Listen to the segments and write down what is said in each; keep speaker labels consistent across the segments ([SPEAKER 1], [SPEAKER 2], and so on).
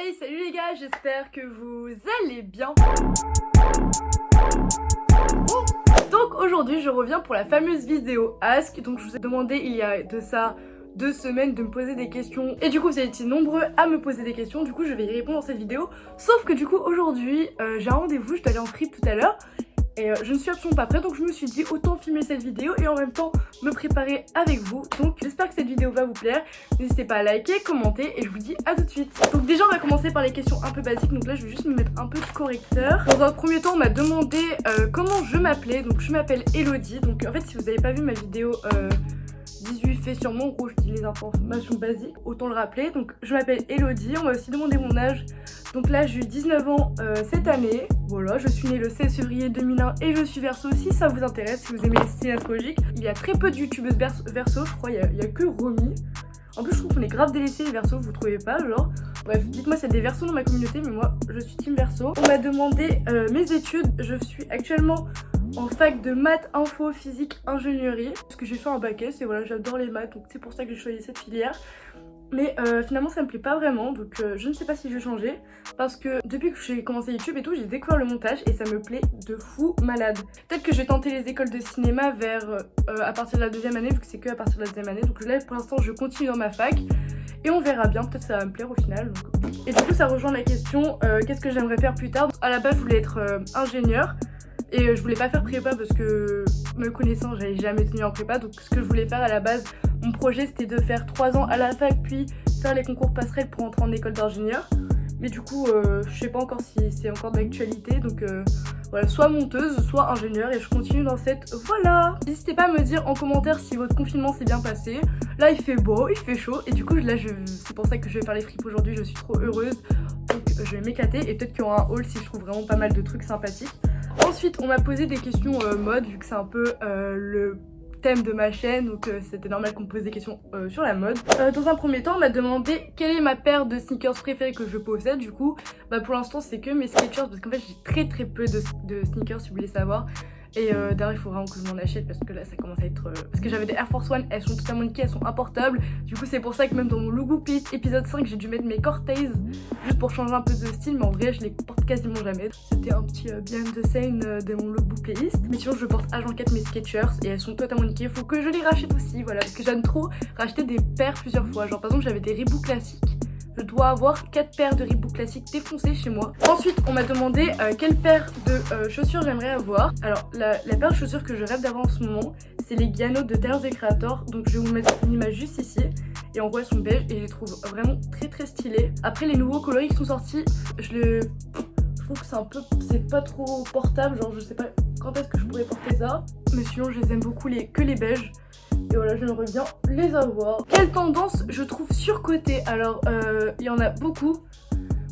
[SPEAKER 1] Hey, salut les gars, j'espère que vous allez bien. Donc aujourd'hui je reviens pour la fameuse vidéo Ask. Donc je vous ai demandé il y a de ça 2 semaines de me poser des questions. Et du coup vous avez été nombreux à me poser des questions. Du coup je vais y répondre dans cette vidéo. Sauf que du coup aujourd'hui j'ai un rendez-vous, je dois aller en free tout à l'heure. Et je ne suis absolument pas prête, donc je me suis dit autant filmer cette vidéo et en même temps me préparer avec vous. Donc j'espère que cette vidéo va vous plaire. N'hésitez pas à liker, commenter et je vous dis à tout de suite. Donc déjà on va commencer par les questions un peu basiques. Donc là je vais juste me mettre un peu de correcteur. Dans un premier temps on m'a demandé comment je m'appelais. Donc je m'appelle Elodie. Donc en fait si vous n'avez pas vu ma vidéo 18 faits sur moi, en gros je dis les informations basiques, autant le rappeler. Donc je m'appelle Elodie, on m'a aussi demandé mon âge. Donc là j'ai eu 19 ans cette année. Voilà, je suis née le 16 février 2001 et je suis Verseau si ça vous intéresse, si vous aimez les signes astrologiques. Il y a très peu de youtubeuses Verseau, je crois, il y a que Romy. En plus je trouve qu'on est grave délaissés les Verseaux, vous trouvez pas genre? Bref, dites-moi s'il y a des Verseaux dans ma communauté, mais moi je suis team Verseau. On m'a demandé mes études, je suis actuellement en fac de maths, info, physique, ingénierie. Parce que j'ai fait un bac S et voilà, j'adore les maths, donc c'est pour ça que j'ai choisi cette filière. Mais finalement ça me plaît pas vraiment, donc je ne sais pas si je vais changer. Parce que depuis que j'ai commencé YouTube et tout, j'ai découvert le montage et ça me plaît de fou malade. Peut-être que je vais tenter les écoles de cinéma vers à partir de la 2e année, vu que c'est que à partir de la 2e année. Donc là pour l'instant je continue dans ma fac et on verra bien, peut-être ça va me plaire au final. Donc. Et du coup ça rejoint la question qu'est-ce que j'aimerais faire plus tard. À la base je voulais être ingénieure. Et je voulais pas faire prépa parce que me connaissant j'avais jamais tenu en prépa. Donc ce que je voulais faire à la base, mon projet c'était de faire 3 ans à la fac puis faire les concours passerelles pour entrer en école d'ingénieur. Mais du coup je sais pas encore si c'est encore d'actualité. Donc voilà, soit monteuse, soit ingénieure et je continue dans cette voilà. N'hésitez pas à me dire en commentaire si votre confinement s'est bien passé. Là il fait beau, il fait chaud et du coup là c'est pour ça que je vais faire les fripes aujourd'hui, je suis trop heureuse. Donc je vais m'éclater et peut-être qu'il y aura un haul si je trouve vraiment pas mal de trucs sympathiques. Ensuite on m'a posé des questions mode vu que c'est un peu le thème de ma chaîne, donc c'était normal qu'on me pose des questions sur la mode. Dans un premier temps on m'a demandé quelle est ma paire de sneakers préférée que je possède. Du coup bah pour l'instant c'est que mes Skechers parce qu'en fait j'ai très peu de sneakers si vous voulez savoir. Et d'ailleurs il faut vraiment que je m'en achète parce que là ça commence à être... Parce que j'avais des Air Force One, elles sont totalement niquées, elles sont importables. Du coup c'est pour ça que même dans mon logo playlist épisode 5 j'ai dû mettre mes Cortez juste pour changer un peu de style. Mais en vrai je les porte quasiment jamais. C'était un petit behind the scene de mon logo playlist. Mais sinon je porte H24 mes Skechers et elles sont totalement niquées. Faut que je les rachète aussi, voilà, parce que j'aime trop racheter des paires plusieurs fois. Genre par exemple j'avais des Reebok classiques. Je dois avoir 4 paires de Reebok classiques défoncées chez moi. Ensuite on m'a demandé quelle paire de chaussures j'aimerais avoir. Alors la paire de chaussures que je rêve d'avoir en ce moment c'est les Giano de Tyler the Creator. Donc je vais vous mettre une image juste ici. Et en gros elles sont beiges et je les trouve vraiment très stylées. Après les nouveaux coloris qui sont sortis, je trouve que c'est un peu, c'est pas trop portable. Genre je sais pas quand est-ce que je pourrais porter ça. Mais sinon je les aime beaucoup que les beiges. Et voilà, j'aimerais bien les avoir. Quelle tendance je trouve surcotée? Alors, il y en a beaucoup.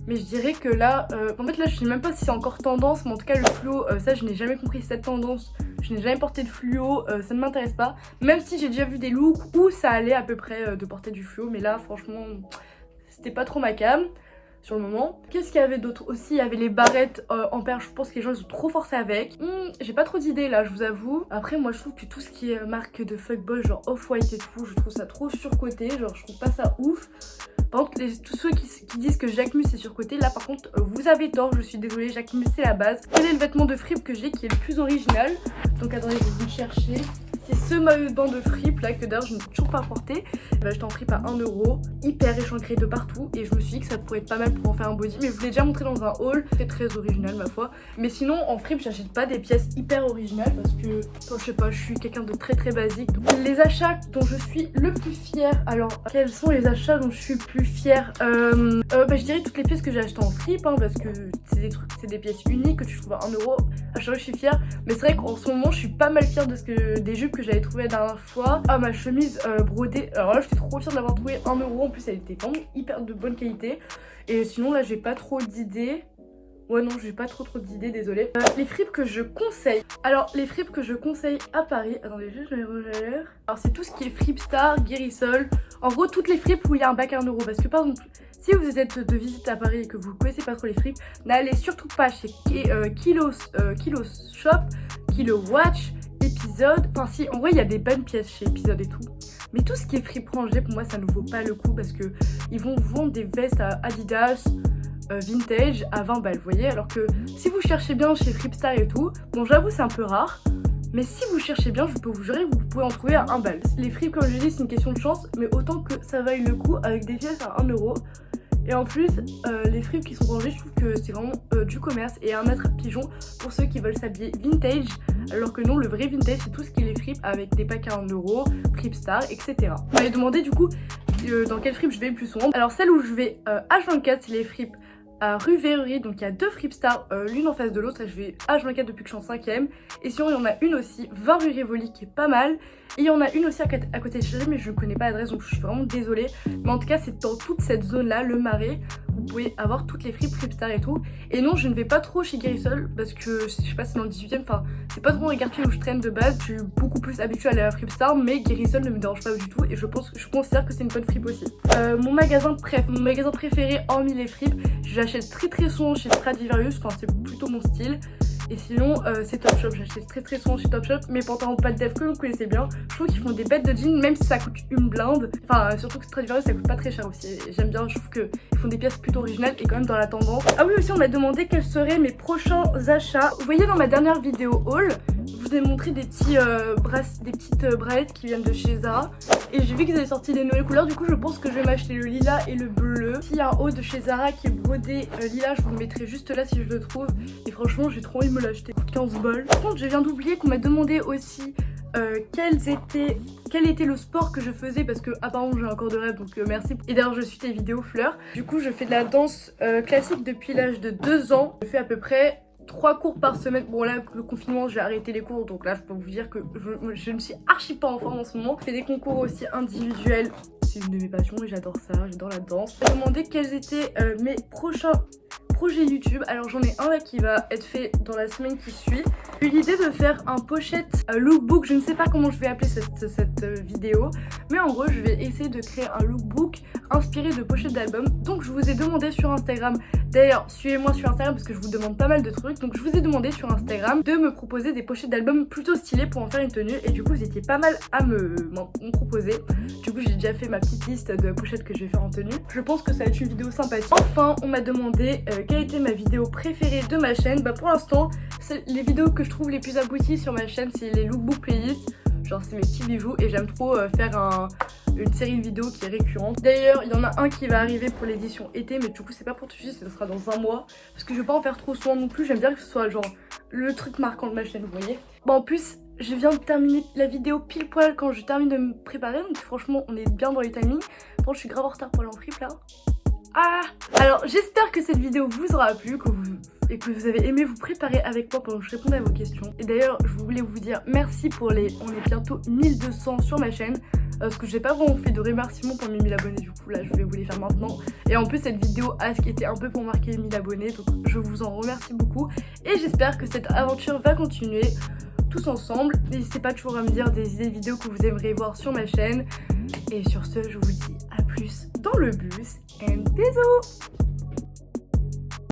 [SPEAKER 1] Mais je dirais que là, en fait là je sais même pas si c'est encore tendance. Mais en tout cas le fluo, ça je n'ai jamais compris cette tendance. Je n'ai jamais porté de fluo, ça ne m'intéresse pas. Même si j'ai déjà vu des looks où ça allait à peu près de porter du fluo. Mais là franchement, c'était pas trop ma cam. Sur le moment. Qu'est-ce qu'il y avait d'autre aussi? Il y avait les barrettes en paire, je pense que les gens ils ont trop forcé avec. J'ai pas trop d'idées là, je vous avoue. Après moi je trouve que tout ce qui est marque de fuckboy, genre Off-White et tout, je trouve ça trop surcoté, genre je trouve pas ça ouf. Par contre tous ceux qui disent que Jacquemus c'est surcoté, là par contre vous avez tort, je suis désolée, Jacquemus c'est la base. Quel est le vêtement de fripe que j'ai qui est le plus original? Donc attendez, je vais vous le chercher. C'est ce maillot de bain de fripe là que d'ailleurs je n'ai toujours pas porté. J'étais en fripe à 1€, hyper échancré de partout et je me suis dit que ça pourrait être pas mal pour en faire un body. Mais je vous l'ai déjà montré dans un haul, c'est très original ma foi. Mais sinon en fripe j'achète pas des pièces hyper originales parce que je sais pas, je suis quelqu'un de très basique. Donc, les achats dont je suis le plus fière, alors quels sont les achats dont je suis le plus fière? Je dirais toutes les pièces que j'ai achetées en fripe parce que c'est des trucs, c'est des pièces uniques que tu trouves à 1€. À chaque fois je suis fière, mais c'est vrai qu'en ce moment je suis pas mal fière de des jupes que j'avais trouvé la dernière fois. Ah ma chemise brodée, alors là j'étais trop fière de l'avoir trouvée 1€, en plus elle était vraiment hyper de bonne qualité. Et sinon là j'ai pas trop d'idées. Ouais non j'ai pas trop d'idées, désolée. Les fripes que je conseille. Alors les fripes que je conseille à Paris, attendez juste je vais regarder. Alors c'est tout ce qui est Fripstar, Guérisol. En gros toutes les fripes où il y a un bac à 1€. Parce que par exemple si vous êtes de visite à Paris et que vous connaissez pas trop les fripes, n'allez surtout pas chez Kilo Shop, Kilo Watch, Épisode. Enfin si en vrai il y a des bonnes pièces chez Épisode et tout. Mais tout ce qui est fripe rangée, pour moi ça ne vaut pas le coup parce que ils vont vous vendre des vestes à Adidas vintage à 20 balles, vous voyez. Alors que si vous cherchez bien chez Fripstar et tout, bon j'avoue c'est un peu rare, mais si vous cherchez bien, je peux vous jurer que vous pouvez en trouver à 1 balle. Les fripes, comme je dis, c'est une question de chance, mais autant que ça vaille le coup avec des pièces à 1 euro. Et en plus, les fripes qui sont rangées, je trouve que c'est vraiment du commerce et un attrape-pigeon pour ceux qui veulent s'habiller vintage. Alors que non, le vrai vintage, c'est tout ce qui est les fripes avec des packs à 1 euro, Fripstar, etc. Vous m'avez demandé du coup dans quelle fripe je vais le plus souvent. Alors celle où je vais H24, c'est les fripes à rue Verrerie, donc il y a 2 Fripstar, l'une en face de l'autre, et je vais H24 depuis que je suis en 5ème. Et sinon il y en a une aussi, 20 rue Rivoli, qui est pas mal. Et il y en a une aussi à côté de chez moi, mais je ne connais pas l'adresse, donc je suis vraiment désolée. Mais en tout cas c'est dans toute cette zone là, le Marais, vous pouvez avoir toutes les fripes Fripstar et tout. Et non, je ne vais pas trop chez Guérissol, parce que je sais pas, c'est dans le 18ème, enfin c'est pas trop un quartier où je traîne de base. Je suis beaucoup plus habituée à aller à Fripstar, mais Guérissol ne me dérange pas du tout, et je considère que c'est une bonne fripe aussi. Mon magasin préféré hormis les fripes, j'achète très souvent chez Stradivarius, enfin c'est plutôt mon style. Et sinon c'est Topshop, j'achète très souvent chez Topshop. Mes pantalons pas de dev que vous connaissez bien, je trouve qu'ils font des bêtes de jeans même si ça coûte une blinde. Enfin surtout que Stradivarius ça coûte pas très cher aussi, j'aime bien, je trouve qu'ils font des pièces plutôt originales et quand même dans la tendance. Ah oui, aussi on m'a demandé quels seraient mes prochains achats. Vous voyez dans ma dernière vidéo haul, je vous ai montré des petites bralettes qui viennent de chez Zara. Et j'ai vu qu'ils avaient sorti des nouvelles couleurs, du coup je pense que je vais m'acheter le lilas et le bleu. S'il y a un haut de chez Zara qui est brodé lilas, je vous le mettrai juste là si je le trouve. Et franchement j'ai trop envie de me l'acheter, coûte 15 balles. Par contre je viens d'oublier qu'on m'a demandé aussi quel était le sport que je faisais, parce que apparemment j'ai un corps de rêve, donc merci. Et d'ailleurs je suis tes vidéos fleurs. Du coup je fais de la danse classique depuis l'âge de 2 ans. Je fais à peu près 3 cours par semaine. Bon là le confinement j'ai arrêté les cours, donc là je peux vous dire que je ne suis archi pas en forme en ce moment. Je fais des concours aussi individuels, c'est une de mes passions et j'adore ça, j'adore la danse. Je me demandais quels étaient mes prochains projets YouTube. Alors j'en ai un là qui va être fait dans la semaine qui suit. J'ai eu l'idée de faire un pochette lookbook, je ne sais pas comment je vais appeler cette vidéo, mais en gros je vais essayer de créer un lookbook inspiré de pochettes d'albums. Donc je vous ai demandé sur Instagram, d'ailleurs suivez-moi sur Instagram parce que je vous demande pas mal de trucs, donc je vous ai demandé sur Instagram de me proposer des pochettes d'albums plutôt stylées pour en faire une tenue, et du coup vous étiez pas mal à m'en proposer. Du coup j'ai déjà fait ma petite liste de pochettes que je vais faire en tenue. Je pense que ça va être une vidéo sympathique. Enfin on m'a demandé quelle était ma vidéo préférée de ma chaîne. Bah pour l'instant les vidéos que je trouve les plus abouties sur ma chaîne c'est les lookbook playlists, genre c'est mes petits bijoux, et j'aime trop faire une série de vidéos qui est récurrente. D'ailleurs il y en a un qui va arriver pour l'édition été, mais du coup c'est pas pour tout de suite, ce sera dans un mois, parce que je vais pas en faire trop souvent non plus, j'aime bien que ce soit genre le truc marquant de ma chaîne, vous voyez. Bon en plus je viens de terminer la vidéo pile poil quand je termine de me préparer, donc franchement on est bien dans les timings. Bon je suis grave en retard pour aller en fripe là. Ah, alors j'espère que cette vidéo vous aura plu, et que vous avez aimé vous préparer avec moi pendant que je répondais à vos questions. Et d'ailleurs je voulais vous dire merci pour on est bientôt 1200 sur ma chaîne, parce que j'ai pas vraiment fait de remerciements pour mes 1000 abonnés, du coup là je vais vous les faire maintenant. Et en plus cette vidéo Ask était un peu pour marquer les 1000 abonnés, donc je vous en remercie beaucoup. Et j'espère que cette aventure va continuer tous ensemble. N'hésitez pas toujours à me dire des idées de vidéos que vous aimeriez voir sur ma chaîne. Et sur ce je vous dis à plus dans le bus, et bisous.